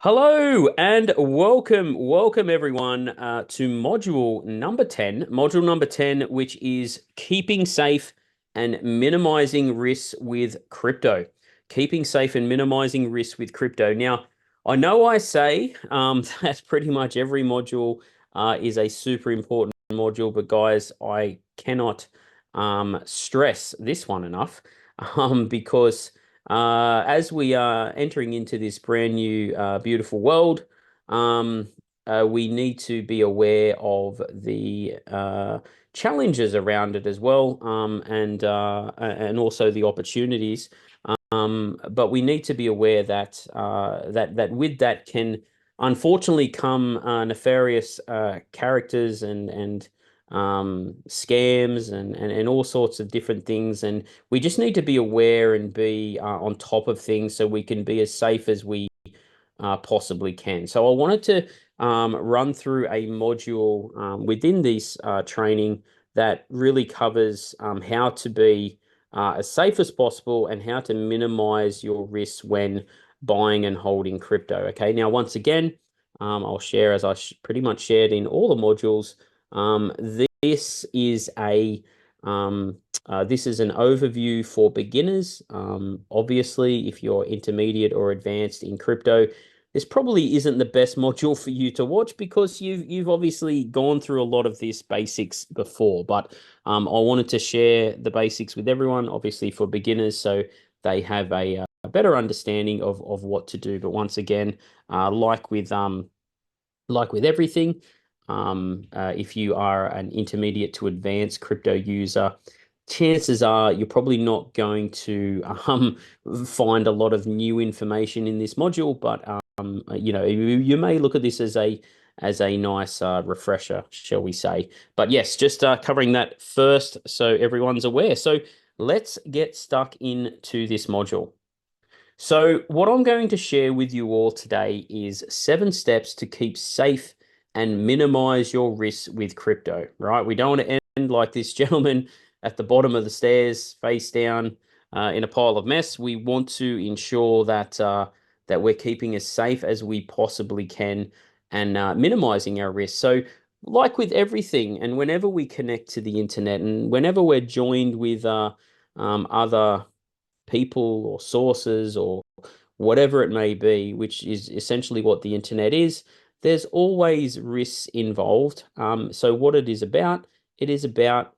Hello and welcome everyone to module number 10. Module number 10, which is keeping safe and minimizing risks with crypto. Keeping safe and minimizing risks with crypto. Now, I know I say that pretty much every module is a super important module, but guys, I cannot stress this one enough because as we are entering into this brand new, beautiful world, we need to be aware of the challenges around it as well, and also the opportunities. But we need to be aware that that with that can unfortunately come nefarious characters and scams and all sorts of different things. And we just need to be aware and be on top of things so we can be as safe as we possibly can. So I wanted to run through a module within this training that really covers how to be as safe as possible and how to minimize your risks when buying and holding crypto. Okay, now once again, I'll share as I pretty much shared in all the modules. This is a this is an overview for beginners. Obviously, if you're intermediate or advanced in crypto, this probably isn't the best module for you to watch because you've obviously gone through a lot of this basics before. But I wanted to share the basics with everyone, obviously for beginners, so they have a better understanding of what to do. But once again, like with everything, if you are an intermediate to advanced crypto user, chances are you're probably not going to find a lot of new information in this module, but you may look at this as a nice refresher, shall we say. But yes, just covering that first so everyone's aware. So let's get stuck into this module. So, what I'm going to share with you all today is 7 steps to keep safe and minimize your risks with crypto, right? We don't want to end like this gentleman at the bottom of the stairs, face down, in a pile of mess. We want to ensure that we're keeping as safe as we possibly can and minimizing our risks. So, like with everything, and whenever we connect to the internet and whenever we're joined with other people or sources or whatever it may be, which is essentially what the internet is, there's always risks involved. So what it is about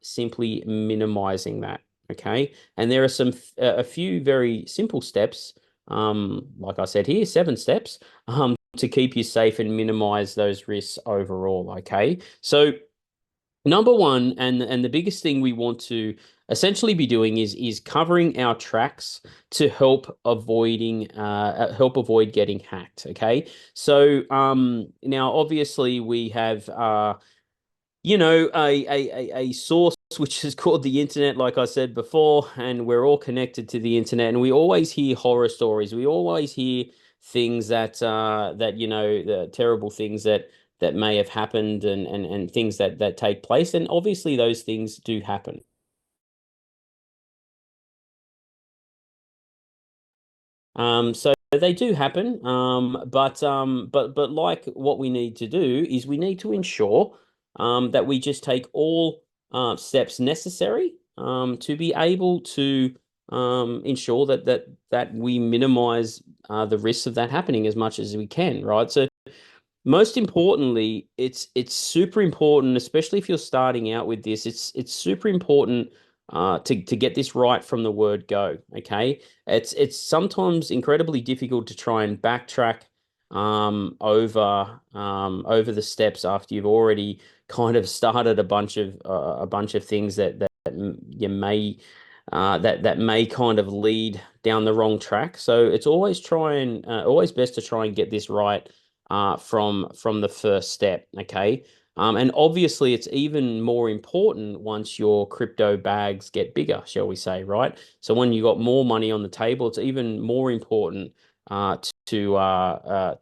simply minimizing that. Okay. And there are a few very simple steps. Like I said here, 7 steps, to keep you safe and minimize those risks overall. Okay. So number one, and the biggest thing we want to essentially be doing is covering our tracks to help avoid getting hacked. Okay, so now obviously we have a source which is called the internet, like I said before, and we're all connected to the internet, and we always hear horror stories. We always hear things that the terrible things that may have happened and things that take place, and obviously those things do happen. So they do happen, but like what we need to do is we need to ensure that we just take all steps necessary to be able to ensure that we minimize the risks of that happening as much as we can, right? So most importantly, it's super important, especially if you're starting out with this. It's super important to get this right from the word go. Okay, it's sometimes incredibly difficult to try and backtrack over the steps after you've already kind of started a bunch of things that you may that may kind of lead down the wrong track. So it's always best to try and get this right from the first step. Okay. And obviously, it's even more important once your crypto bags get bigger, shall we say, right? So when you got more money on the table, it's even more important to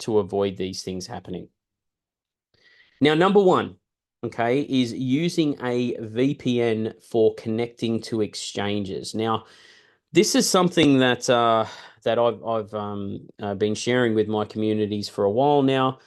avoid these things happening. Now, number one, okay, is using a VPN for connecting to exchanges. Now, this is something that I've been sharing with my communities for a while now,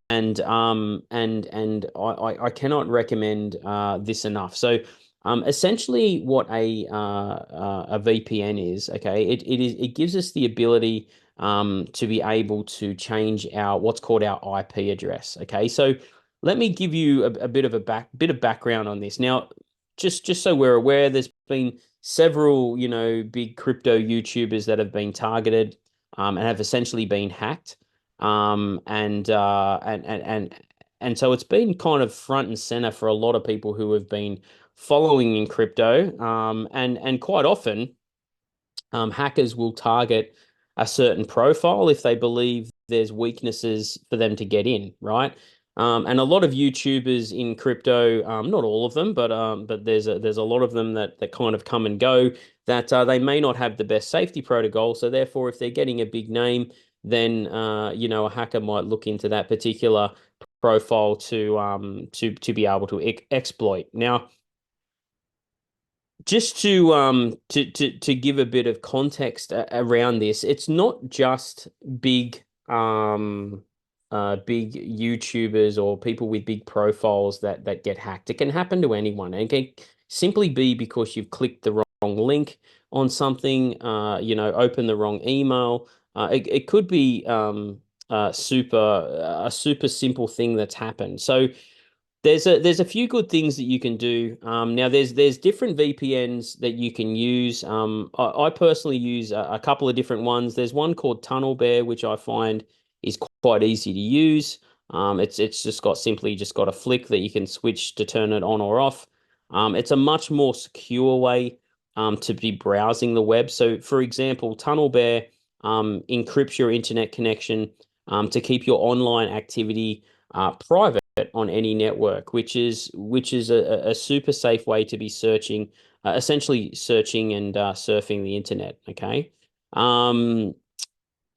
and I cannot recommend this enough. So essentially what a VPN is, okay, it gives us the ability to be able to change our what's called our IP address. Okay, so let me give you a bit of bit of background on this. Now, just so we're aware, there's been several, big crypto YouTubers that have been targeted and have essentially been hacked. And so it's been kind of front and center for a lot of people who have been following in crypto. And quite often, hackers will target a certain profile if they believe there's weaknesses for them to get in, right? And a lot of YouTubers in crypto, not all of them, but there's a lot of them that kind of come and go that they may not have the best safety protocol. So therefore, if they're getting a big name, then a hacker might look into that particular profile to be able to exploit. Now, just to give a bit of context around this, it's not just big big YouTubers or people with big profiles that get hacked. It can happen to anyone. It can simply be because you've clicked the wrong link on something, open the wrong email. It could be a super simple thing that's happened. So there's a few good things that you can do. Now there's different VPNs that you can use. I personally use a couple of different ones. There's one called TunnelBear, which I find is quite easy to use. It's just got a flick that you can switch to turn it on or off. It's a much more secure way to be browsing the web. So for example, TunnelBear encrypts your internet connection to keep your online activity private on any network, which is a super safe way to be searching, essentially searching and surfing the internet. Okay. Um,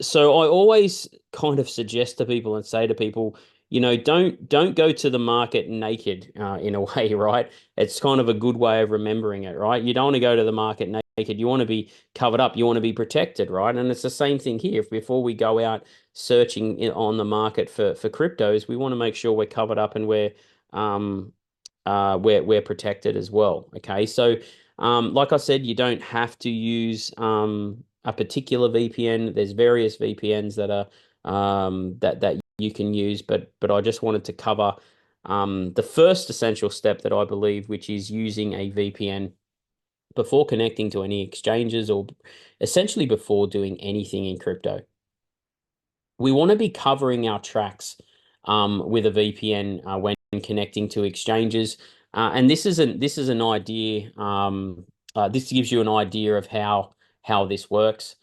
so I always kind of suggest to people and say to people, don't go to the market naked, in a way, right? It's kind of a good way of remembering it, right? You don't want to go to the market naked. You want to be covered up. You want to be protected, right? And it's the same thing here. Before we go out searching on the market for cryptos, we want to make sure we're covered up and um we're protected as well. Okay, so like I said, you don't have to use a particular VPN. There's various VPNs that are that you can use, but I just wanted to cover the first essential step that I believe, which is using a VPN before connecting to any exchanges or essentially before doing anything in crypto. We want to be covering our tracks with a VPN when connecting to exchanges, and this is an idea. This gives you an idea of how this works.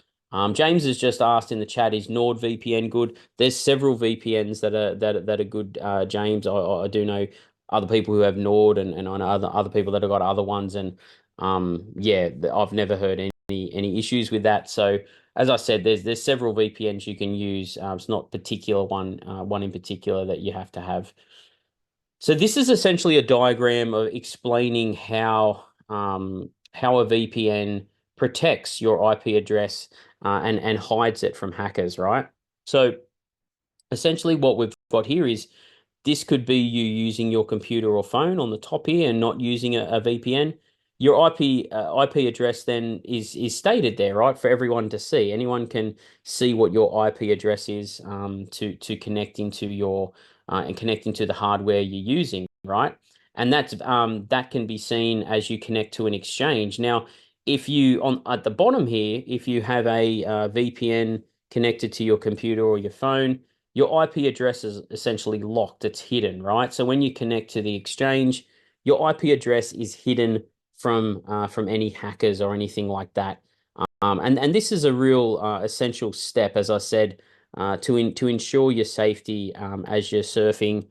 James has just asked in the chat, is NordVPN good? There's several VPNs that are good. James, I do know other people who have Nord, and I know other people that have got other ones, and yeah, I've never heard any issues with that. So as I said, there's several VPNs you can use. It's not particular one in particular that you have to have. So this is essentially a diagram of explaining how a VPN protects your IP address and hides it from hackers, right? So essentially what we've got here is this could be you using your computer or phone on the top here and not using a VPN. Your IP address then is stated there, right, for everyone to see. Anyone can see what your IP address is to connecting to your and connecting to the hardware you're using, right? And that can be seen as you connect to an exchange. Now, if you on at the bottom here, if you have a VPN connected to your computer or your phone, your IP address is essentially locked. It's hidden, right? So when you connect to the exchange, your IP address is hidden from any hackers or anything like that. And this is a real essential step, as I said, to ensure your safety as you're surfing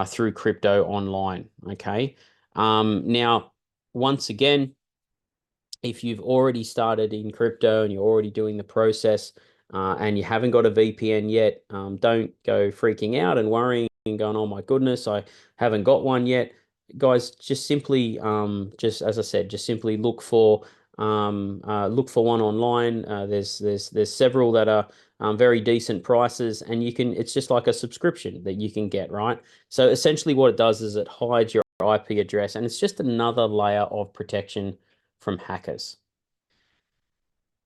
through crypto online. Okay. Now, once again, if you've already started in crypto and you're already doing the process and you haven't got a VPN yet, don't go freaking out and worrying and going, oh my goodness, I haven't got one yet. Guys, just simply, just as I said, just simply look for Look for one online. There's several that are very decent prices, and it's just like a subscription that you can get, right? So essentially what it does is it hides your IP address, and it's just another layer of protection from hackers.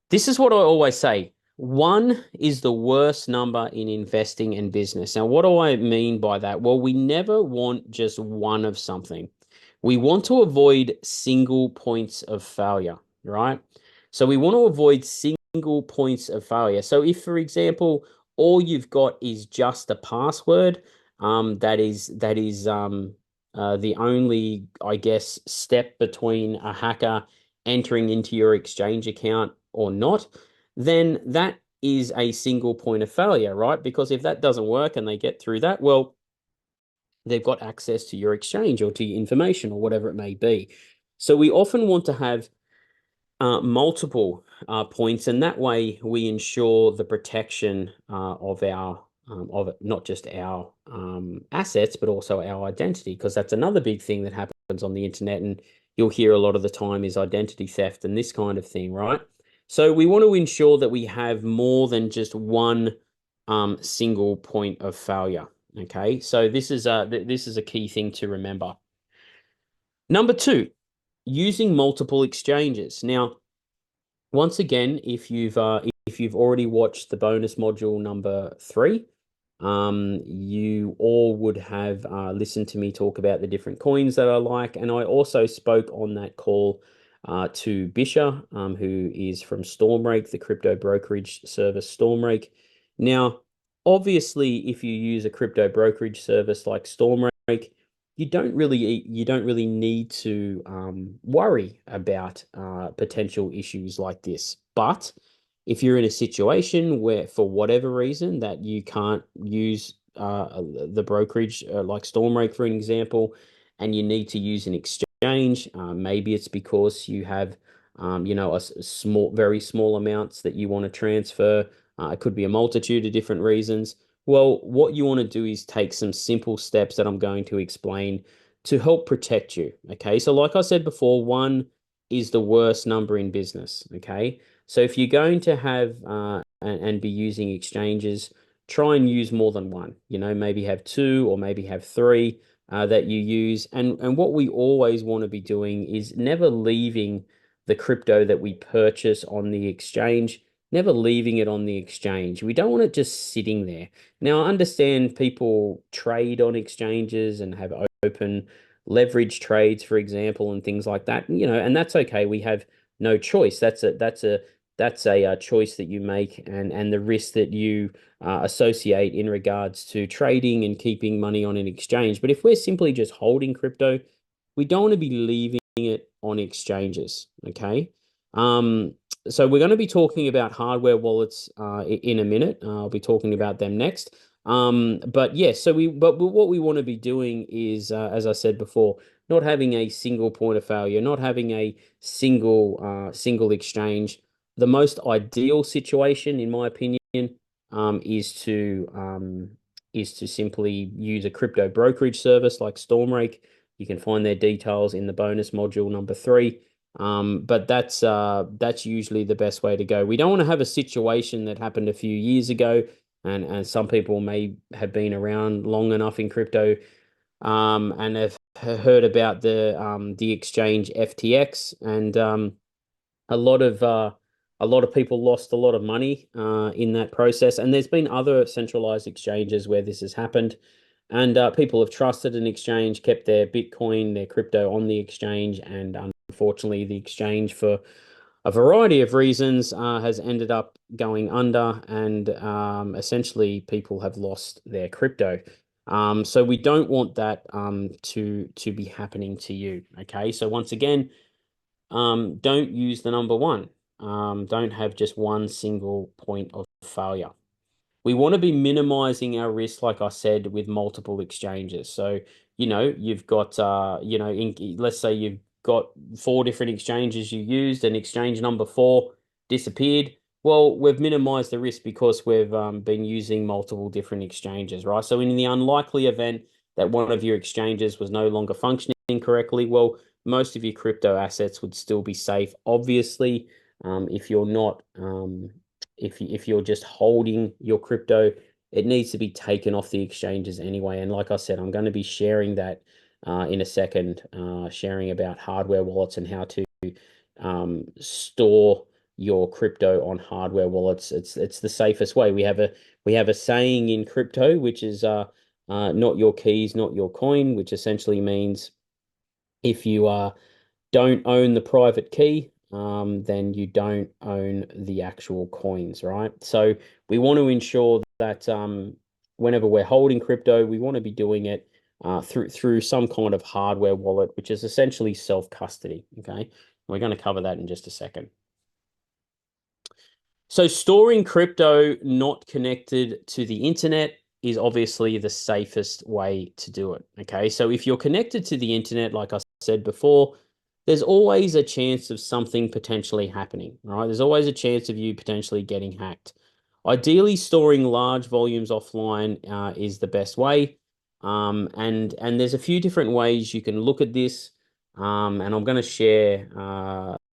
This is what I always say. One is the worst number in investing and business. Now, what do I mean by that? Well, we never want just one of something. We want to avoid single points of failure, right? So we want to avoid single points of failure. So if, for example, all you've got is just a password, that is the only, I guess, step between a hacker entering into your exchange account or not, then that is a single point of failure, right? Because if that doesn't work and they get through that, well, they've got access to your exchange or to your information or whatever it may be. So we often want to have multiple points, and that way we ensure the protection of not just our assets, but also our identity, because that's another big thing that happens on the internet, and you'll hear a lot of the time is identity theft and this kind of thing, right? So we want to ensure that we have more than just one single point of failure. Okay, so this is a key thing to remember. Number two, using multiple exchanges. Now, once again, if you've already watched the bonus module number 3, you all would have listened to me talk about the different coins that I like, and I also spoke on that call to Bisha, who is from Stormrake, the crypto brokerage service Stormrake. Now, obviously, if you use a crypto brokerage service like Stormrake, you don't really need to worry about potential issues like this. But if you're in a situation where, for whatever reason, that you can't use the brokerage like Stormrake, for an example, and you need to use an exchange, maybe it's because you have, very small amounts that you want to transfer. It could be a multitude of different reasons. Well, what you want to do is take some simple steps that I'm going to explain to help protect you. Okay. So, like I said before, one is the worst number in business. Okay. So, if you're going to have and be using exchanges, try and use more than one. Maybe have two or maybe have three that you use. And what we always want to be doing is never leaving the crypto that we purchase on the exchange, never leaving it on the exchange. We don't want it just sitting there. Now, I understand people trade on exchanges and have open leverage trades, for example, and things like that. And that's okay. We have no choice. That's a choice that you make, and the risk that you associate in regards to trading and keeping money on an exchange. But if we're simply just holding crypto, we don't want to be leaving it on exchanges. Okay. So we're going to be talking about hardware wallets in a minute. I'll be talking about them next. But yes, but what we want to be doing is, as I said before, not having a single point of failure, not having a single exchange. The most ideal situation, in my opinion, is to simply use a crypto brokerage service like Stormrake. You can find their details in the bonus module number 3. But that's usually the best way to go. We don't want to have a situation that happened a few years ago, and some people may have been around long enough in crypto, and have heard about the exchange FTX, and a lot of people lost a lot of money in that process. And there's been other centralized exchanges where this has happened, and people have trusted an exchange, kept their Bitcoin, their crypto on the exchange, and unfortunately, the exchange, for a variety of reasons, has ended up going under, and essentially people have lost their crypto. So we don't want that to be happening to you. Okay, so once again, don't use the number one. Don't have just one single point of failure. We want to be minimizing our risk, like I said, with multiple exchanges. So, you've got, let's say you've got 4 different exchanges you used, and exchange number 4 disappeared. Well, we've minimized the risk because we've been using multiple different exchanges, right? So in the unlikely event that one of your exchanges was no longer functioning correctly, well, most of your crypto assets would still be safe. Obviously, if you're not, if you're just holding your crypto, it needs to be taken off the exchanges anyway. And like I said, I'm going to be sharing that in a second, sharing about hardware wallets and how to store your crypto on hardware wallets. It's the safest way. We have a saying in crypto, which is not your keys, not your coin, which essentially means if you don't own the private key, then you don't own the actual coins, right? So we want to ensure that whenever we're holding crypto, we want to be doing it through some kind of hardware wallet, which is essentially self-custody. Okay, we're going to cover that in just a second. So storing crypto not connected to the internet is obviously the safest way to do it. Okay, so if you're connected to the internet, like I said before, there's always a chance of something potentially happening, right? There's always a chance of you potentially getting hacked. Ideally, storing large volumes offline is the best way. And there's a few different ways you can look at this. And I'm going to share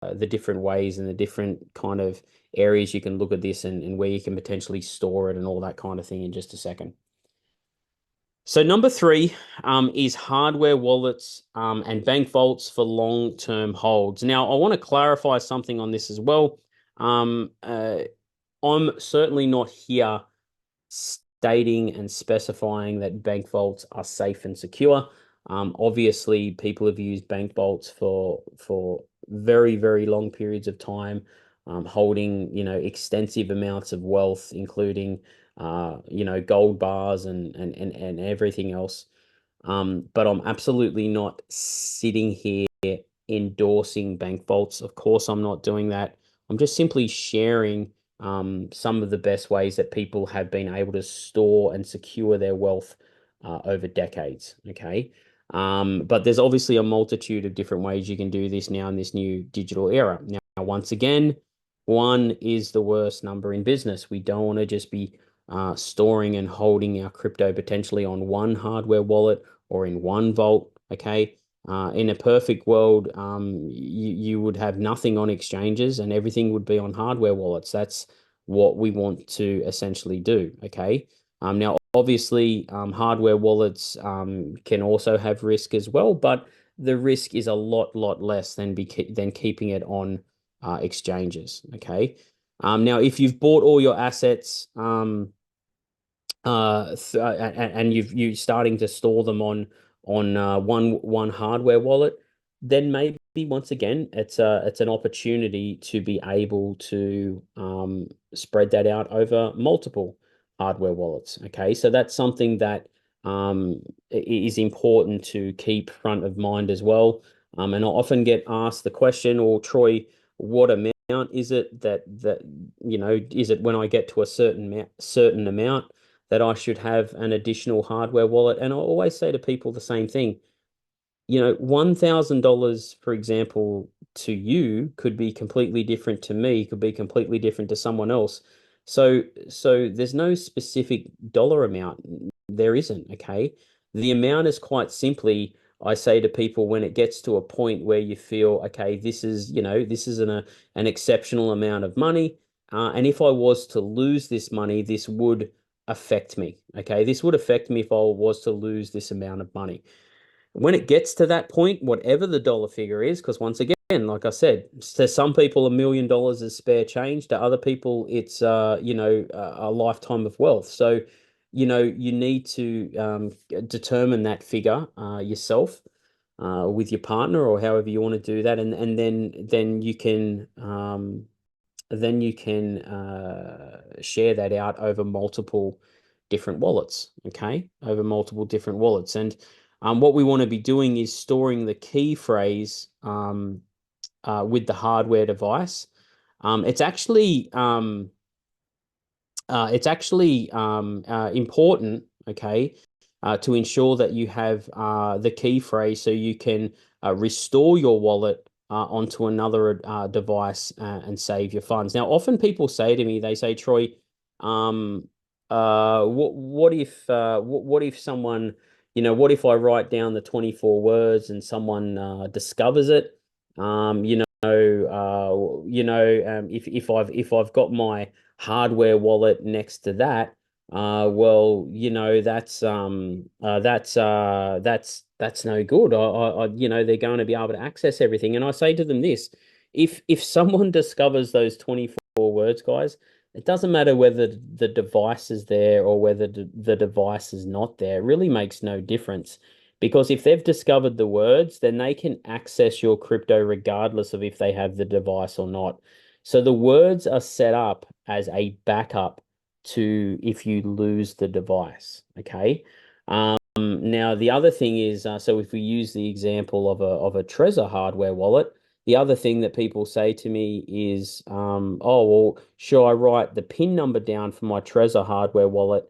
the different ways and the different kind of areas you can look at this and where you can potentially store it and all that kind of thing in just a second. So number three is hardware wallets and bank vaults for long-term holds. Now, I want to clarify something on this as well. I'm certainly not here stating and specifying that bank vaults are safe and secure. Obviously, people have used bank vaults for very, very long periods of time, holding, extensive amounts of wealth, including, gold bars and everything else. But I'm absolutely not sitting here endorsing bank vaults. Of course, I'm not doing that. I'm just simply sharing some of the best ways that people have been able to store and secure their wealth over decades. Okay. But there's obviously a multitude of different ways you can do this now in this new digital era. Now, once again, one is the worst number in business. We don't want to just be storing and holding our crypto potentially on one hardware wallet or in one vault. Okay. In a perfect world, you would have nothing on exchanges and everything would be on hardware wallets. That's what we want to essentially do. Okay. Now, obviously, hardware wallets can also have risk as well, but the risk is a lot less than keeping it on exchanges. Okay. Now, if you've bought all your assets and you're starting to store them on one hardware wallet, then maybe once again it's an opportunity to be able to spread that out over multiple hardware wallets. Okay, so that's something that is important to keep front of mind as well. And I often get asked the question, or Troy, what amount is it that is it when I get to a certain amount that I should have an additional hardware wallet? And I always say to people the same thing. $1,000, for example, to you could be completely different to me, could be completely different to someone else. So there's no specific dollar amount. There isn't, okay? The amount is quite simply, I say to people when it gets to a point where you feel, okay, this is an exceptional amount of money. And if I was to lose this money, this would affect me. Okay, this would affect me if I was to lose this amount of money. When it gets to that point, whatever the dollar figure is, because once again, like I said, to some people, $1 million is spare change. To other people, it's a lifetime of wealth. So, you need to determine that figure yourself with your partner or however you want to do that, and then you can share that out over multiple different wallets. Okay, over multiple different wallets. And what we want to be doing is storing the key phrase with the hardware device. It's actually important, okay, to ensure that you have the key phrase so you can restore your wallet onto another device and save your funds. Now, often people say to me, they say, Troy, what if someone, what if I write down the 24 words and someone discovers it? If I've got my hardware wallet next to that, well, that's no good. They're going to be able to access everything. And I say to them this, if someone discovers those 24 words, guys, it doesn't matter whether the device is there or whether the device is not there. It really makes no difference. Because if they've discovered the words, then they can access your crypto regardless of if they have the device or not. So the words are set up as a backup to if you lose the device. Okay. Now the other thing is, so if we use the example of a Trezor hardware wallet, the other thing that people say to me is, oh, well, should I write the PIN number down for my Trezor hardware wallet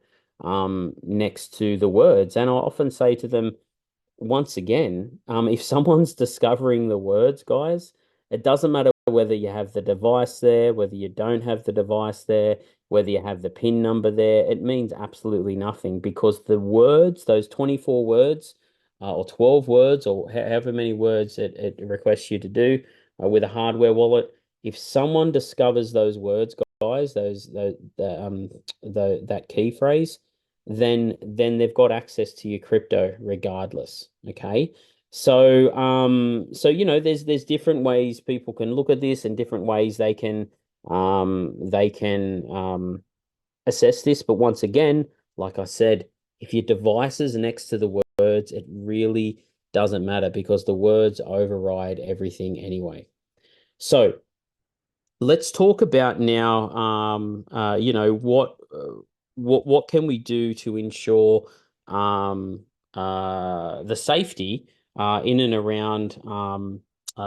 next to the words? And I often say to them, once again, if someone's discovering the words, guys, it doesn't matter whether you have the device there, whether you don't have the device there, whether you have the PIN number there. It means absolutely nothing because the words, those 24 words, or 12 words, or however many words it requests you to do with a hardware wallet, if someone discovers those words, guys, that key phrase, then they've got access to your crypto regardless. Okay. So there's different ways people can look at this and different ways they can assess this. But once again, like I said, if your device is next to the words, it really doesn't matter because the words override everything anyway. So let's talk about now, what can we do to ensure the safety in and around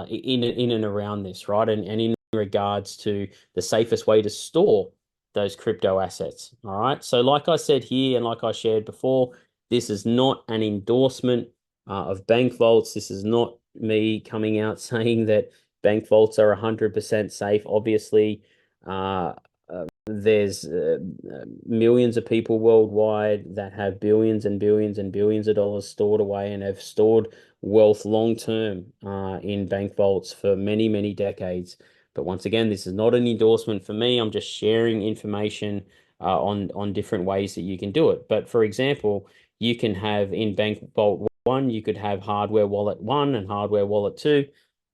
in and around this, right? And in regards to the safest way to store those crypto assets. All right. So like I said here, and like I shared before, this is not an endorsement of bank vaults. This is not me coming out saying that bank vaults are 100% safe. Obviously, there's millions of people worldwide that have billions and billions and billions of dollars stored away and have stored wealth long term in bank vaults for many, many decades. But once again, this is not an endorsement for me. I'm just sharing information on different ways that you can do it. But for example, you can have in Bank Vault 1, you could have hardware wallet 1 and hardware wallet 2.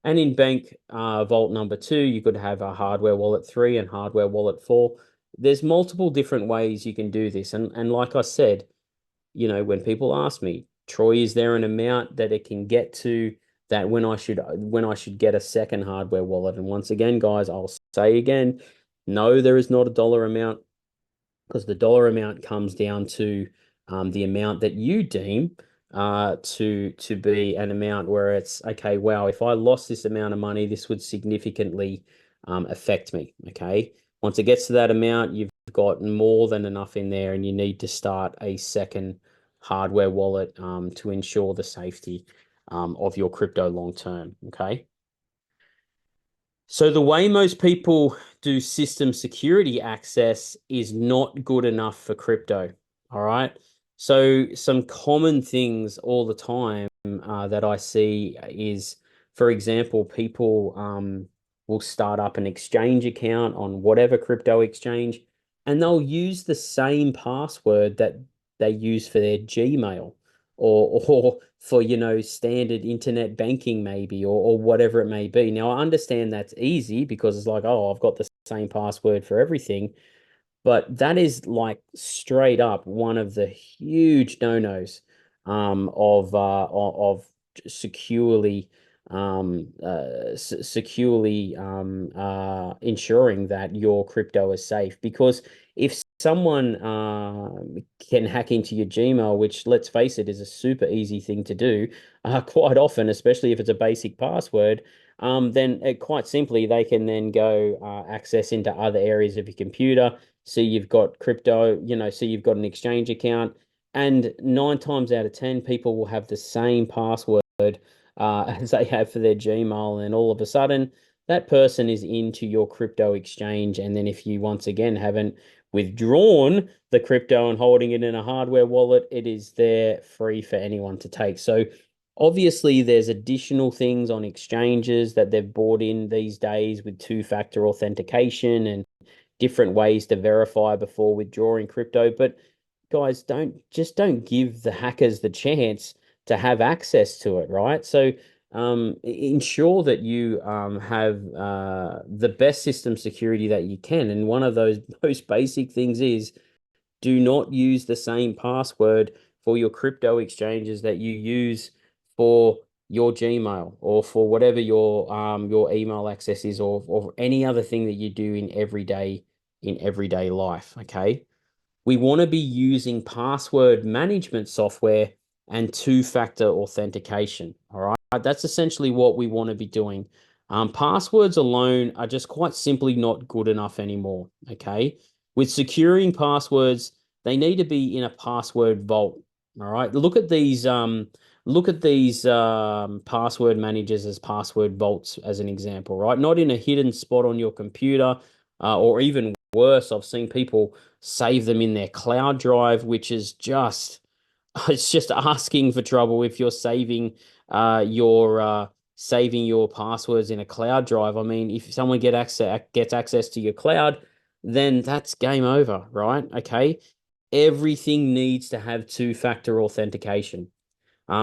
And in Bank Vault number 2, you could have a hardware wallet 3 and hardware wallet 4. There's multiple different ways you can do this. And like I said, when people ask me, Troy, is there an amount that it can get to that when I should get a second hardware wallet? And once again, guys, I'll say again, no, there is not a dollar amount because the dollar amount comes down to the amount that you deem to be an amount where it's okay. Wow, if I lost this amount of money, this would significantly affect me. Okay, once it gets to that amount, you've got more than enough in there, and you need to start a second hardware wallet to ensure the safety of your crypto long term. Okay. So the way most people do system security access is not good enough for crypto. All right. So some common things all the time that I see is, for example, people will start up an exchange account on whatever crypto exchange, and they'll use the same password that they use for their Gmail or for standard internet banking maybe or whatever it may be. Now I understand that's easy because it's like, oh, I've got the same password for everything, but that is like straight up one of the huge no-nos of securely ensuring that your crypto is safe. Because if someone can hack into your Gmail, which let's face it is a super easy thing to do, quite often, especially if it's a basic password, then quite simply they can then go access into other areas of your computer. So you've got crypto, so you've got an exchange account, and 9 times out of 10, people will have the same password as they have for their Gmail, and all of a sudden, that person is into your crypto exchange. And then if you once again haven't withdrawn the crypto and holding it in a hardware wallet, it is there free for anyone to take. So obviously there's additional things on exchanges that they've brought in these days with two-factor authentication and different ways to verify before withdrawing crypto. But guys, don't give the hackers the chance to have access to it, right? So ensure that you have the best system security that you can. And one of those most basic things is do not use the same password for your crypto exchanges that you use for your Gmail or for whatever your email access is, or any other thing that you do in everyday life. Okay. We want to be using password management software and two-factor authentication. All right. That's essentially what we want to be doing. Passwords alone are just quite simply not good enough anymore. Okay. With securing passwords, they need to be in a password vault. All right. Look at these password managers as password vaults as an example, right? Not in a hidden spot on your computer, or even worse, I've seen people save them in their cloud drive, which is just it's just asking for trouble if you're saving your passwords in a cloud drive. I mean, if someone gets access to your cloud, then that's game over, right? Okay. Everything needs to have two-factor authentication.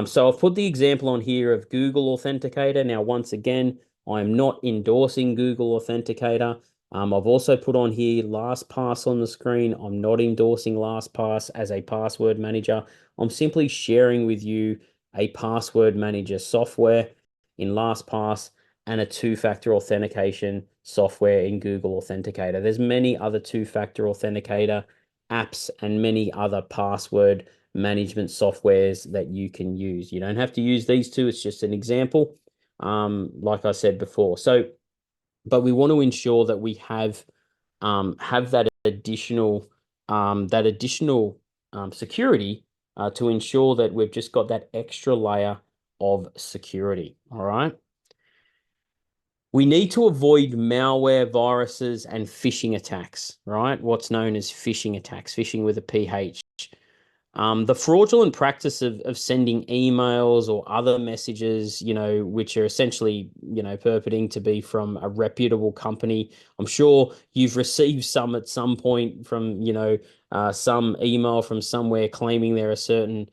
So I've put the example on here of Google Authenticator. Now, once again, I'm not endorsing Google Authenticator. I've also put on here LastPass on the screen. I'm not endorsing LastPass as a password manager. I'm simply sharing with you a password manager software in LastPass and a two-factor authentication software in Google Authenticator. There's many other two-factor authenticator apps and many other password management softwares that you can use. You don't have to use these two. It's just an example, like I said before. So, but we want to ensure that we have that additional security to ensure that we've just got that extra layer of security. All right. We need to avoid malware, viruses, and phishing attacks, right? What's known as phishing attacks, phishing with a PH. The fraudulent practice of sending emails or other messages, which are essentially, purporting to be from a reputable company. I'm sure you've received some at some point from, some email from somewhere claiming they're a certain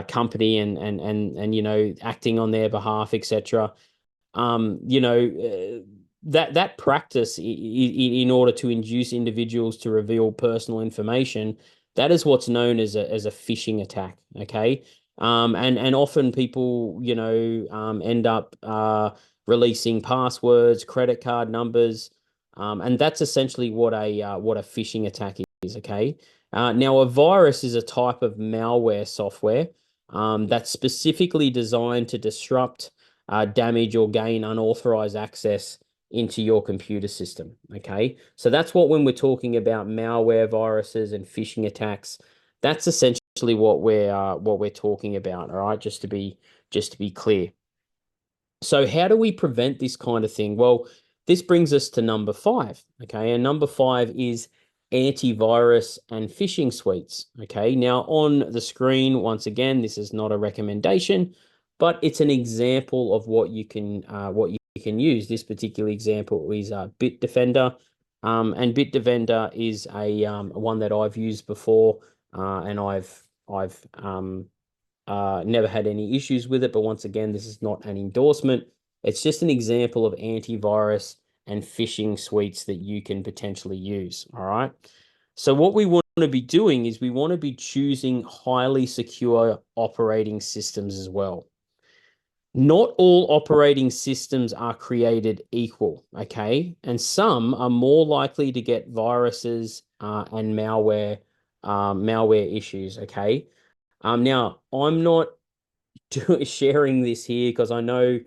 company and acting on their behalf, etc. That practice in order to induce individuals to reveal personal information, that is what's known as a phishing attack. Okay. And often people, end up releasing passwords, credit card numbers, and that's essentially what a phishing attack is. Okay. Now a virus is a type of malware software that's specifically designed to disrupt, damage, or gain unauthorized access into your computer system. Okay. So that's when we're talking about malware, viruses, and phishing attacks, that's essentially what we're talking about. All right. Just to be clear. So how do we prevent this kind of thing? Well, this brings us to number 5. Okay. And number 5 is antivirus and phishing suites. Okay. Now on the screen, once again, this is not a recommendation, but it's an example of what you can use. This particular example is Bitdefender, and Bitdefender is a one that I've used before, and I've never had any issues with it. But once again, this is not an endorsement. It's just an example of antivirus and phishing suites that you can potentially use. All right. So what we want to be doing is we want to be choosing highly secure operating systems as well. Not all operating systems are created equal, okay? And some are more likely to get viruses and malware issues, okay? Now, I'm not sharing this here because I know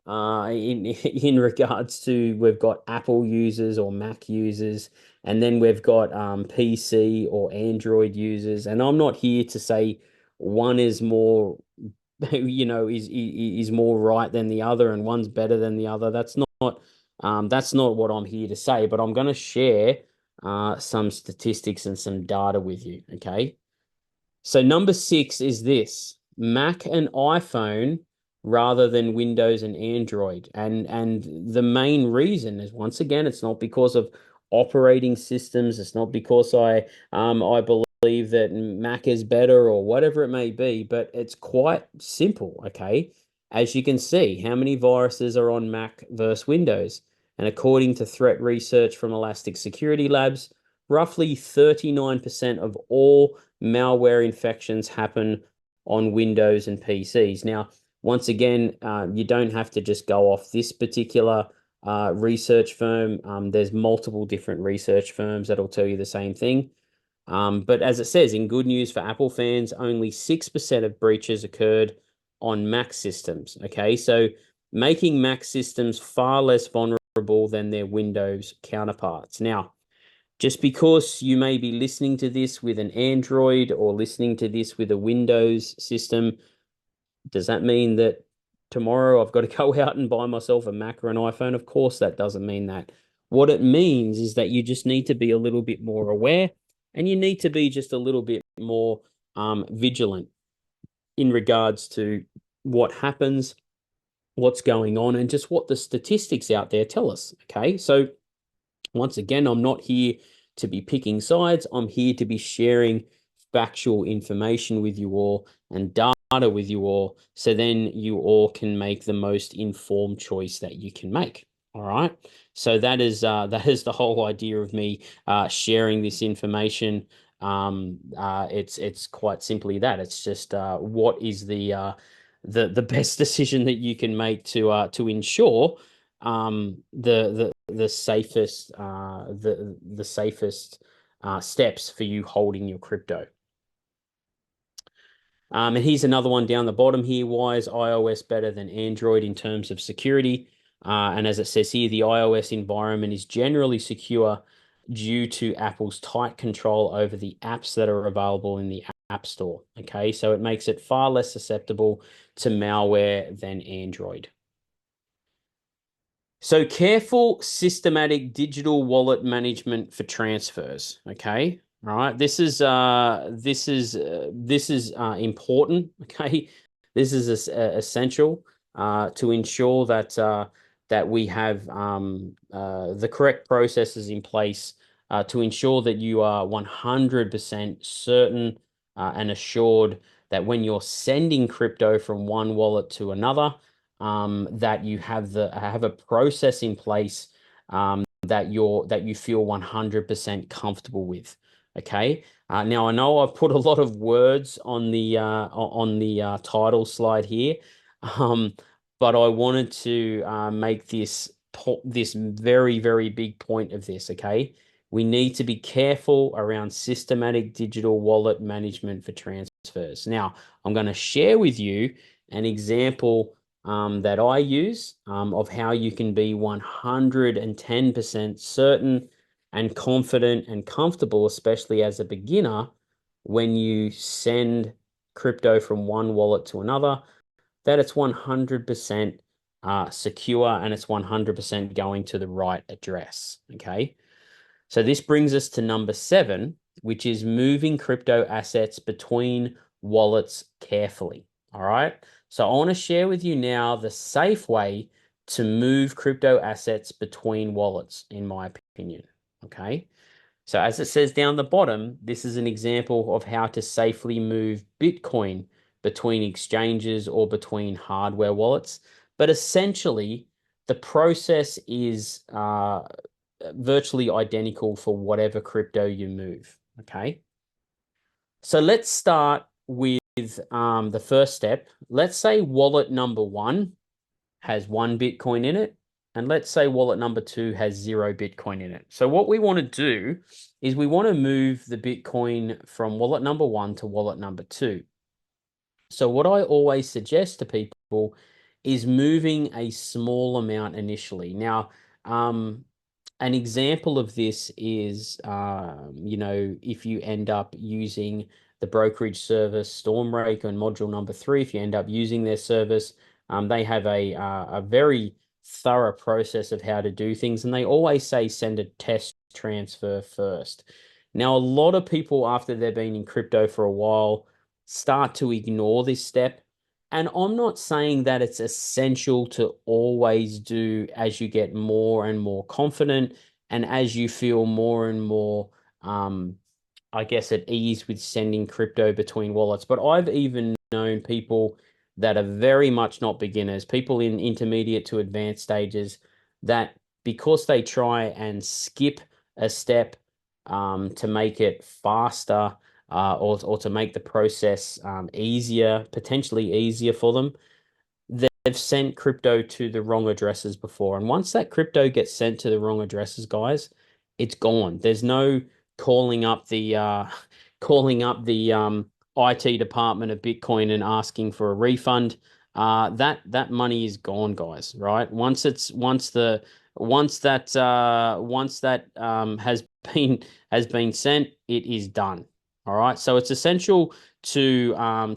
in regards to we've got Apple users or Mac users, and then we've got PC or Android users, and I'm not here to say one is more is more right than the other and one's better than the other. That's not what I'm here to say, but I'm going to share some statistics and some data with you. Okay. So number 6 is this: Mac and iPhone rather than Windows and Android. And the main reason is, once again, it's not because of operating systems. It's not because I believe that Mac is better or whatever it may be, but it's quite simple, okay? As you can see, how many viruses are on Mac versus Windows? And according to threat research from Elastic Security Labs, roughly 39% of all malware infections happen on Windows and PCs. Now, once again, you don't have to just go off this particular research firm. There's multiple different research firms that'll tell you the same thing. But as it says, in good news for Apple fans, only 6% of breaches occurred on Mac systems. Okay, so making Mac systems far less vulnerable than their Windows counterparts. Now, just because you may be listening to this with an Android or listening to this with a Windows system, does that mean that tomorrow I've got to go out and buy myself a Mac or an iPhone? Of course, that doesn't mean that. What it means is that you just need to be a little bit more aware, and you need to be just a little bit more vigilant in regards to what happens, what's going on, and just what the statistics out there tell us. Okay, so once again, I'm not here to be picking sides. I'm here to be sharing factual information with you all and data with you all, so then you all can make the most informed choice that you can make. All right. So that is the whole idea of me sharing this information. It's quite simply that. It's just what is the best decision that you can make to ensure the safest the safest steps for you holding your crypto. And here's another one down the bottom here. Why is iOS better than Android in terms of security? And as it says here, the iOS environment is generally secure due to Apple's tight control over the apps that are available in the App Store. Okay, so it makes it far less susceptible to malware than Android. So careful, systematic digital wallet management for transfers. Okay. All right. This is important. Okay. This is essential to ensure that we have the correct processes in place to ensure that you are 100% certain and assured that when you're sending crypto from one wallet to another, that you have a process in place that you feel 100% comfortable with. Okay. Now I know I've put a lot of words on the title slide here, um, but I wanted to make this very, very big point of this. Okay. We need to be careful around systematic digital wallet management for transfers. Now, I'm going to share with you an example that I use of how you can be 110% certain and confident and comfortable, especially as a beginner, when you send crypto from one wallet to another, that it's 100% secure and it's 100% going to the right address. Okay. So this brings us to number 7, which is moving crypto assets between wallets carefully. All right. So I want to share with you now the safe way to move crypto assets between wallets, in my opinion. Okay. So as it says down the bottom, this is an example of how to safely move Bitcoin between exchanges or between hardware wallets. But essentially, the process is virtually identical for whatever crypto you move. Okay. So let's start with the first step. Let's say wallet number 1 has 1 Bitcoin in it. And let's say wallet number 2 has 0 Bitcoin in it. So what we want to do is we want to move the Bitcoin from wallet number 1 to wallet number 2. So what I always suggest to people is moving a small amount initially. Now, an example of this is, if you end up using the brokerage service Stormrake on module number 3, if you end up using their service, they have a very thorough process of how to do things. And they always say send a test transfer first. Now, a lot of people, after they've been in crypto for a while, start to ignore this step. And I'm not saying that it's essential to always do as you get more and more confident and as you feel more and more, I guess, at ease with sending crypto between wallets. But I've even known people that are very much not beginners, people in intermediate to advanced stages, that because they try and skip a step to make it faster or to make the process easier, potentially easier for them, they've sent crypto to the wrong addresses before. And once that crypto gets sent to the wrong addresses, guys, it's gone. There's no calling up the calling up the IT department of Bitcoin and asking for a refund. That money is gone, guys, right? Once that has been sent, it is done. All right. So it's essential to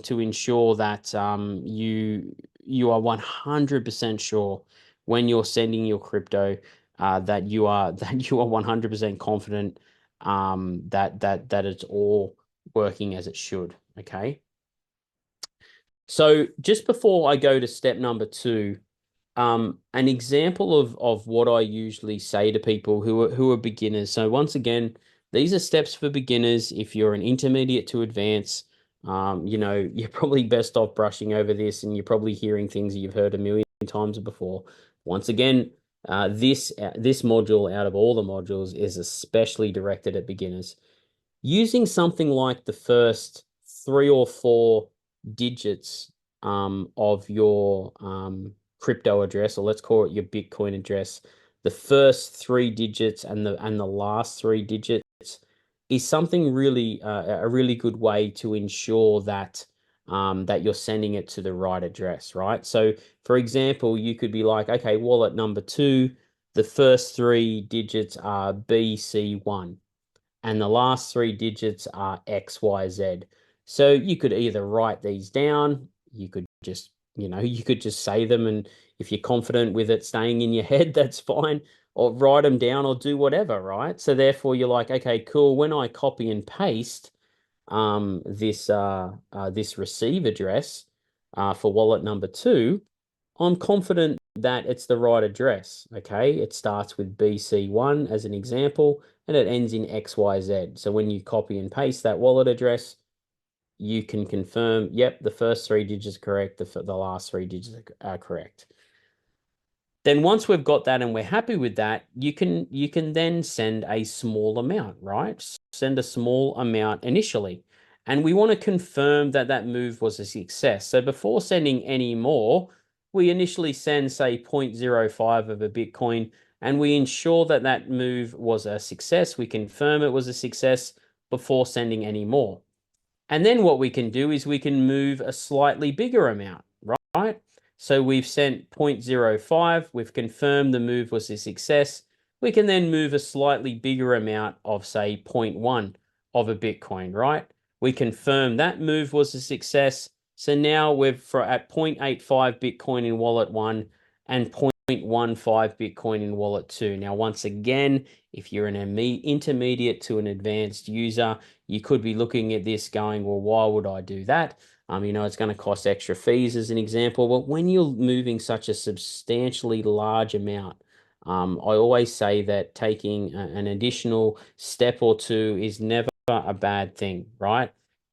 ensure that you are 100% sure when you're sending your crypto that you are that you are 100% confident that it's all working as it should. Okay. So just before I go to step number two, an example of what I usually say to people who are beginners. So once again, these are steps for beginners. If you're an intermediate to advanced, you're probably best off brushing over this, and you're probably hearing things that you've heard a million times before. Once again, this module out of all the modules is especially directed at beginners. Using something like the first 3 or 4 digits of your crypto address, or let's call it your Bitcoin address, the first 3 digits and the last 3 digits is something really a really good way to ensure that that you're sending it to the right address, right? So, for example, you could be like, okay, wallet number 2, the first 3 digits are BC1 and the last 3 digits are XYZ. So you could either write these down, you could just, you could just say them, and if you're confident with it staying in your head, that's fine, or write them down or do whatever, right? So therefore you're like, okay, cool, when I copy and paste this receive address for wallet number 2, I'm confident that it's the right address. Okay. It starts with BC1 as an example, and it ends in XYZ. So when you copy and paste that wallet address, you can confirm, yep, the first 3 digits are correct, the last 3 digits are correct. Then once we've got that and we're happy with that, you can then send a small amount, right? Send a small amount initially. And we want to confirm that that move was a success. So before sending any more, we initially send, say, 0.05 of a Bitcoin, and we ensure that that move was a success. We confirm it was a success before sending any more. And then what we can do is we can move a slightly bigger amount, right? So we've sent 0.05, we've confirmed the move was a success. We can then move a slightly bigger amount of, say, 0.1 of a Bitcoin, right? We confirm that move was a success. So now we're at 0.85 Bitcoin in wallet 1 and 0.15 Bitcoin in wallet 2. Now, once again, if you're an intermediate to an advanced user, you could be looking at this going, well, why would I do that? It's going to cost extra fees as an example. But when you're moving such a substantially large amount, I always say that taking an additional step or two is never a bad thing, right?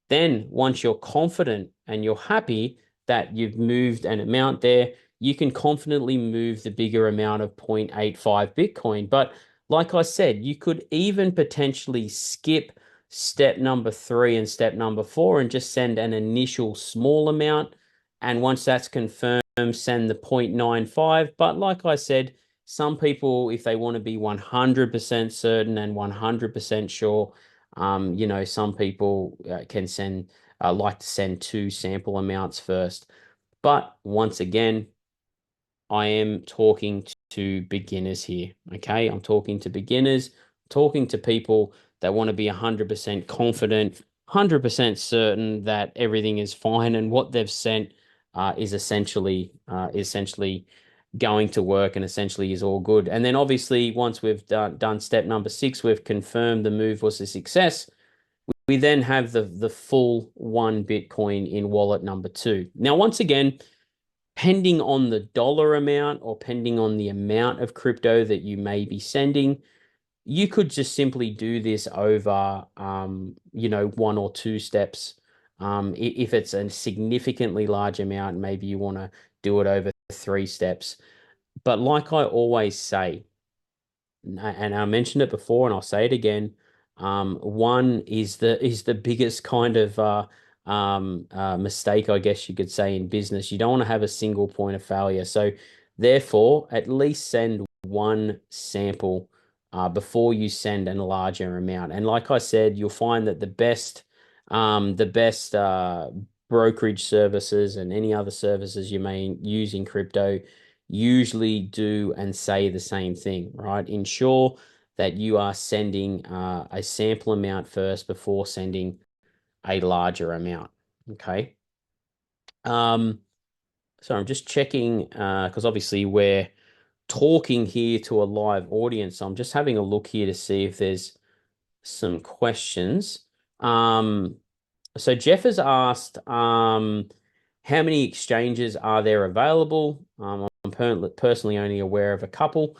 Then once you're confident and you're happy that you've moved an amount there, you can confidently move the bigger amount of 0.85 Bitcoin. But like I said, you could even potentially skip step number 3 and step number 4 and just send an initial small amount. And once that's confirmed, send the 0.95. But like I said, some people, if they want to be 100% certain and 100% sure, some people can like to send 2 sample amounts first. But once again, I am talking to beginners here. Okay. I'm talking to beginners, talking to people that want to be 100% confident, 100% certain that everything is fine and what they've sent is essentially going to work and essentially is all good. And then obviously once we've done step number 6, we've confirmed the move was a success. We then have the full 1 Bitcoin in wallet number 2. Now, once again, pending on the dollar amount or pending on the amount of crypto that you may be sending, you could just simply do this over, 1 or 2 steps. If it's a significantly large amount, maybe you want to do it over 3 steps. But like I always say, and I mentioned it before, and I'll say it again. One is the biggest kind of mistake, I guess you could say, in business. You don't want to have a single point of failure. So, therefore, at least send one sample before you send a larger amount. And like I said, you'll find that the best brokerage services and any other services you may use in crypto usually do and say the same thing, right? Ensure that you are sending a sample amount first before sending a larger amount. Okay. Um, so I'm just checking because obviously we're talking here to a live audience. So I'm just having a look here to see if there's some questions. Um, so Jeff has asked, how many exchanges are there available? I'm personally only aware of a couple.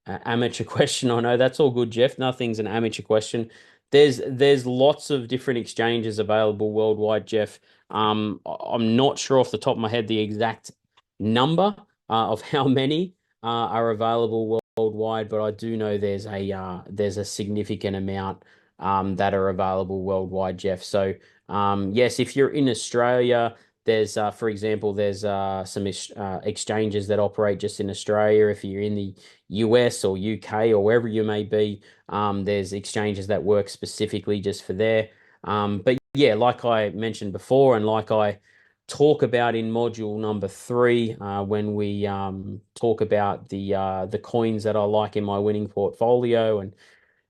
Amateur question, I know that's all good, Jeff. Nothing's an amateur question. There's lots of different exchanges available worldwide, Jeff. I'm not sure off the top of my head the exact number of how many are available worldwide, but I do know there's a significant amount that are available worldwide, Jeff. So yes, if you're in Australia, there's for example, there's some exchanges that operate just in Australia. If you're in the US or UK or wherever you may be, there's exchanges that work specifically just for there. But yeah, like I mentioned before, and like I talk about in module number 3, when we talk about the coins that I like in my winning portfolio and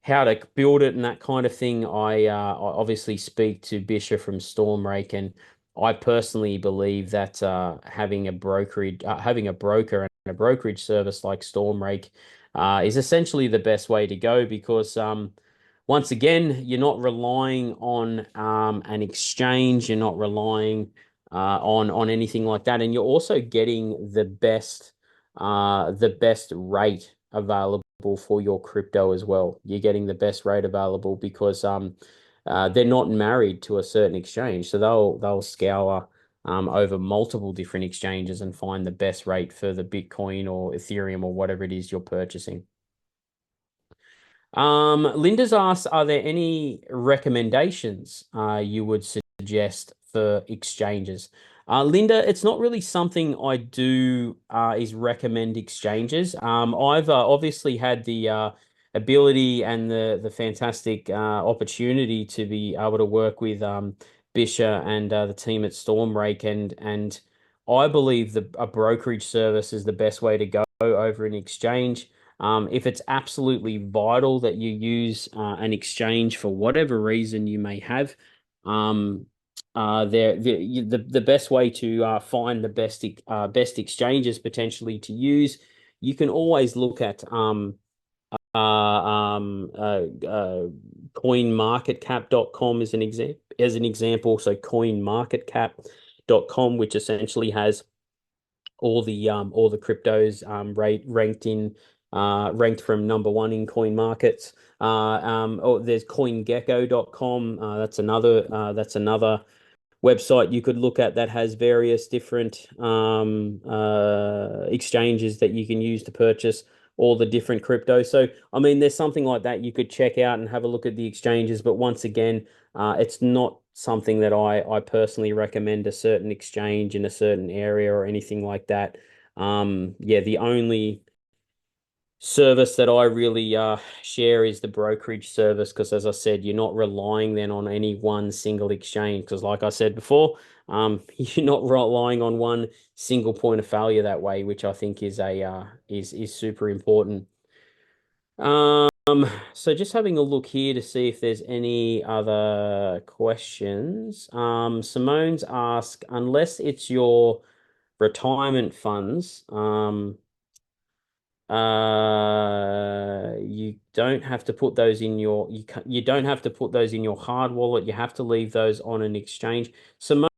how to build it and that kind of thing, I obviously speak to Bisha from Stormrake, and I personally believe that having a broker and a brokerage service like Stormrake is essentially the best way to go because once again, you're not relying on an exchange, you're not relying on anything like that, and you're also getting the best rate available for your crypto as well. You're getting the best rate available because they're not married to a certain exchange, so they'll scour over multiple different exchanges and find the best rate for the Bitcoin or Ethereum or whatever it is you're purchasing. Linda's asked, are there any recommendations you would suggest for exchanges? Linda, it's not really something I do is recommend exchanges. I've obviously had the ability and the fantastic opportunity to be able to work with Bisha and the team at Stormrake, and I believe a brokerage service is the best way to go over an exchange. If it's absolutely vital that you use an exchange for whatever reason you may have, the best way to find the best exchanges potentially to use, you can always look at uh, um, uh, uh, coinmarketcap.com as an example. So coinmarketcap.com, which essentially has all the cryptos ranked from number 1 in coin markets. There's CoinGecko.com. That's another website you could look at that has various different exchanges that you can use to purchase all the different crypto. So, I mean, there's something like that you could check out and have a look at the exchanges. But once again, it's not something that I personally recommend a certain exchange in a certain area or anything like that. Yeah, the only service that I really share is the brokerage service because, as I said, you're not relying then on any one single exchange because, like I said before, you're not relying on one single point of failure that way, which I think is super important. Um, so just having a look here to see if there's any other questions. Simone's asked, unless it's your retirement funds, you don't have to put those in your you don't have to put those in your hard wallet. You have to leave those on an exchange. Simone,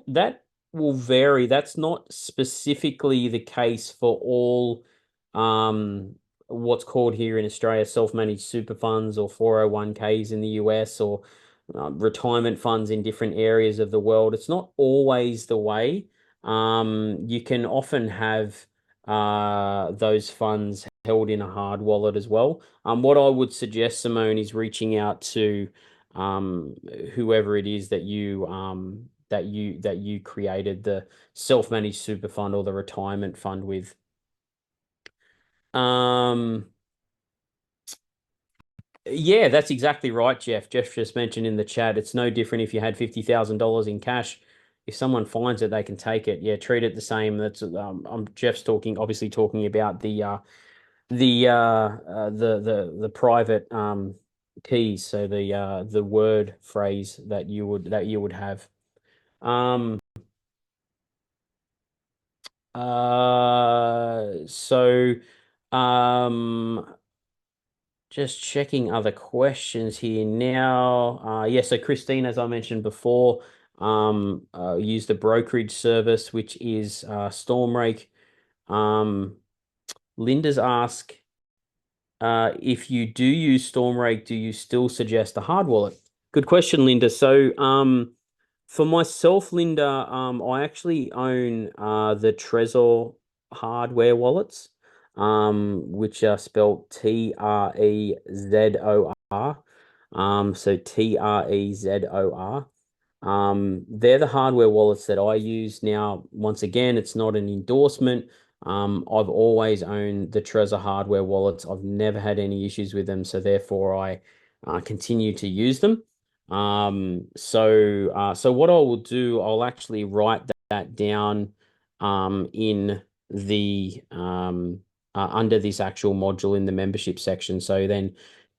that will vary. That's not specifically the case for all um what's called here in Australia self-managed super funds or 401ks in the US or retirement funds in different areas of the world. It's not always the way. You can often have those funds held in a hard wallet as well. What I would suggest, Simone, is reaching out to whoever it is that you created the self-managed super fund or the retirement fund with. Um, yeah, that's exactly right, Jeff. Jeff just mentioned in the chat, it's no different if you had $50,000 in cash. If someone finds it, they can take it. Yeah, treat it the same. That's I'm Jeff's obviously talking about the private keys, so the word phrase that you would have. Um so um just checking other questions here now. Yeah, so Christine, as I mentioned before, used a brokerage service, which is Stormrake. Um, Linda's asked, if you do use Stormrake, do you still suggest a hard wallet? Good question, Linda. So, for myself, Linda, I actually own the Trezor hardware wallets, which are spelled Trezor. So Trezor. They're the hardware wallets that I use. Now, once again, it's not an endorsement. I've always owned the Trezor hardware wallets. I've never had any issues with them, so therefore I continue to use them. So what I will do, I'll actually write that down in the under this actual module in the membership section. So then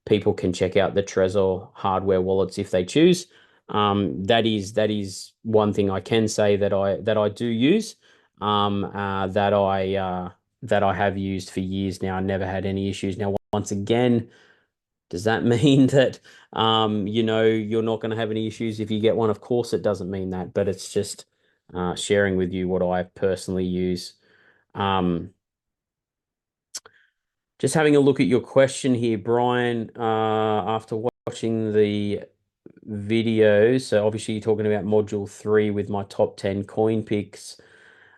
people can check out the Trezor hardware wallets if they choose. That is one thing I can say that I do use. That I have used for years now. I never had any issues. Now, once again, does that mean that you're not going to have any issues if you get one? Of course, it doesn't mean that, but it's just sharing with you what I personally use. Um, just having a look at your question here, Brian, after watching the video. So obviously you're talking about module 3 with my top 10 coin picks.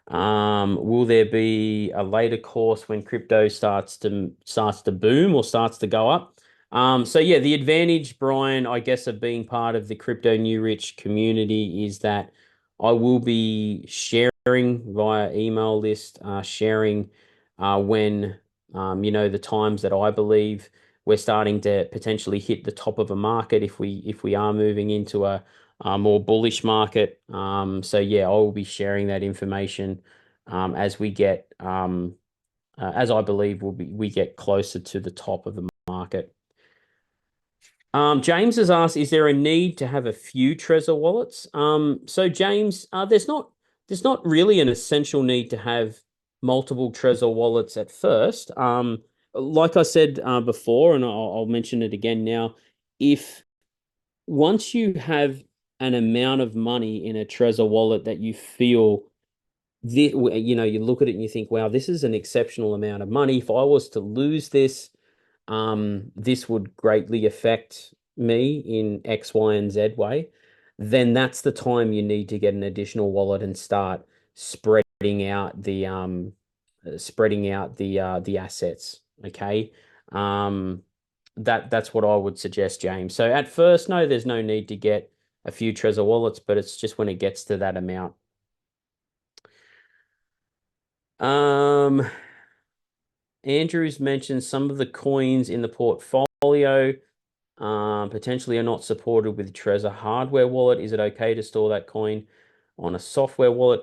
Will there be a later course when crypto starts to boom or starts to go up? So yeah, the advantage, Brian, I guess, of being part of the Crypto New Rich community is that I will be sharing via email list, sharing when the times that I believe we're starting to potentially hit the top of a market if we are moving into a more bullish market. So yeah, I will be sharing that information as we get as I believe we get closer to the top of the market. James has asked, is there a need to have a few Trezor wallets? So James, there's not really an essential need to have multiple Trezor wallets at first. Like I said before, and I'll mention it again now, if once you have an amount of money in a Trezor wallet that you feel you look at it and you think, wow, this is an exceptional amount of money. If I was to lose this, this would greatly affect me in X, Y, and Z way. Then that's the time you need to get an additional wallet and start spreading out the assets. Okay. Um, that's what I would suggest, James. So at first, no, there's no need to get a few Trezor wallets, but it's just when it gets to that amount. Um, Andrews mentioned some of the coins in the portfolio potentially are not supported with Trezor hardware wallet. Is it okay to store that coin on a software wallet?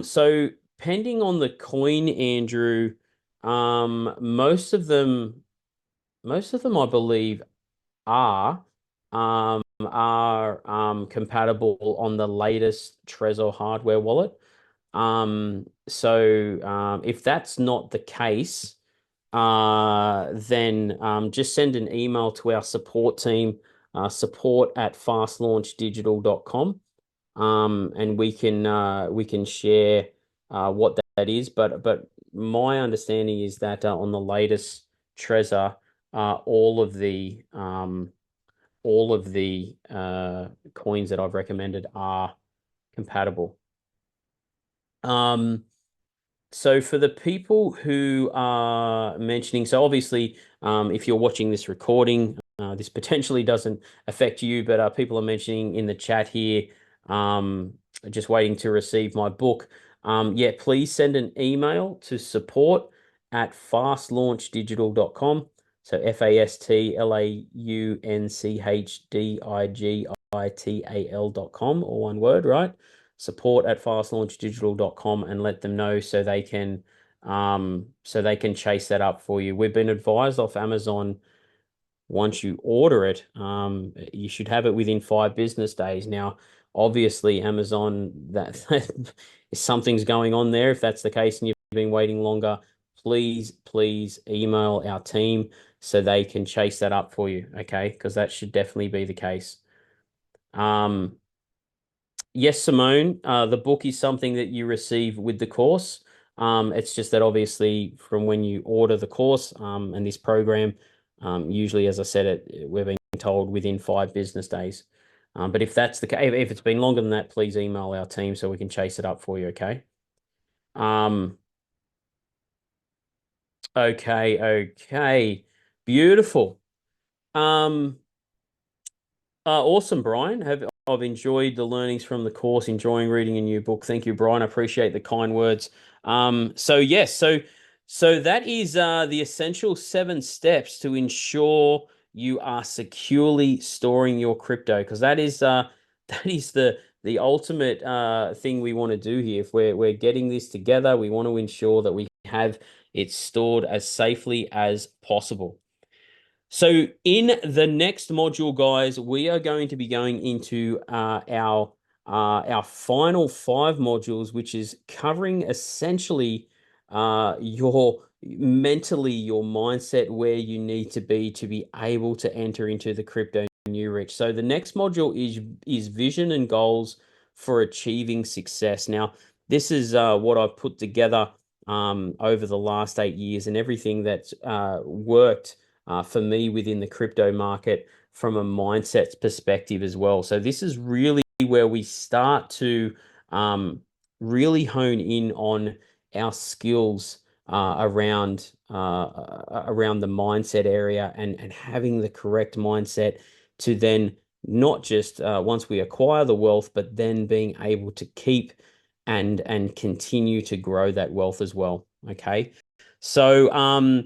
So depending on the coin, Andrew, most of them, I believe, are compatible on the latest Trezor hardware wallet. If that's not the case, then just send an email to our support team, support@fastlaunchddigital.com, and we can share what that is. But my understanding is that on the latest Trezor, all of the coins that I've recommended are compatible. So for the people who are mentioning, so obviously, if you're watching this recording, this potentially doesn't affect you, but people are mentioning in the chat here, just waiting to receive my book. Yeah, please send an email to support@fastlaunchddigital.com. So FASTLAUNCHDIGITAL.com, all one word, right? Support@fastlaunchddigital.com, and let them know so they can chase that up for you. We've been advised off Amazon, once you order it, you should have it within 5 business days. Now, obviously, Amazon, that something's going on there. If that's the case and you've been waiting longer, please email our team so they can chase that up for you, okay? Because that should definitely be the case. Yes, Simone, the book is something that you receive with the course. It's just that obviously from when you order the course, and this program, usually, as I said, we're being told within 5 business days. But if that's the case, if it's been longer than that, please email our team so we can chase it up for you, okay? Okay. Beautiful. Awesome, Brian. I've enjoyed the learnings from the course, enjoying reading a new book. Thank you, Brian. I appreciate the kind words. So yes, so that is the essential 7 steps to ensure you are securely storing your crypto, because that is the ultimate thing we want to do here. If we're getting this together, we want to ensure that we have it stored as safely as possible. So in the next module, guys, we are going to be going into our final 5 modules, which is covering essentially your mindset, where you need to be able to enter into the crypto new rich. So the next module is vision and goals for achieving success. Now, this is what I've put together over the last 8 years, and everything that's worked for me within the crypto market from a mindset perspective as well. So this is really where we start to really hone in on our skills around the mindset area, and having the correct mindset to then not just once we acquire the wealth, but then being able to keep and continue to grow that wealth as well. Okay. So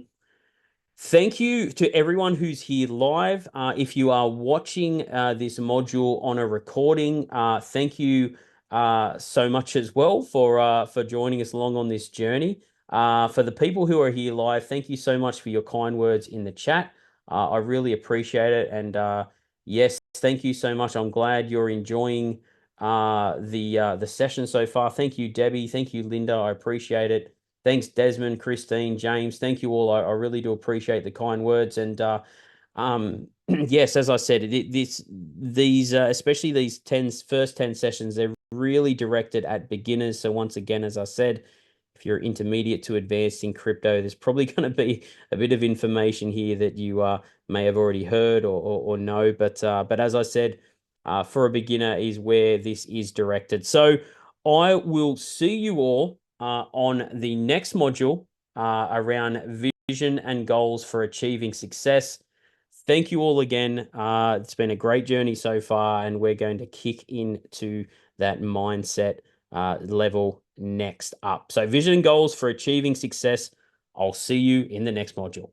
thank you to everyone who's here live. If you are watching this module on a recording, thank you so much as well for joining us along on this journey. For the people who are here live, thank you so much for your kind words in the chat. I really appreciate it. And yes, thank you so much. I'm glad you're enjoying the session so far. Thank you, Debbie. Thank you, Linda. I appreciate it. Thanks, Desmond, Christine, James. Thank you all. I really do appreciate the kind words. And yes, as I said, these especially these first 10 sessions, they're really directed at beginners. So once again, as I said, if you're intermediate to advanced in crypto, there's probably going to be a bit of information here that you may have already heard or know. But as I said, for a beginner is where this is directed. So I will see you all on the next module around vision and goals for achieving success. Thank you all again. It's been a great journey so far, and we're going to kick into that mindset level next up. So vision and goals for achieving success. I'll see you in the next module.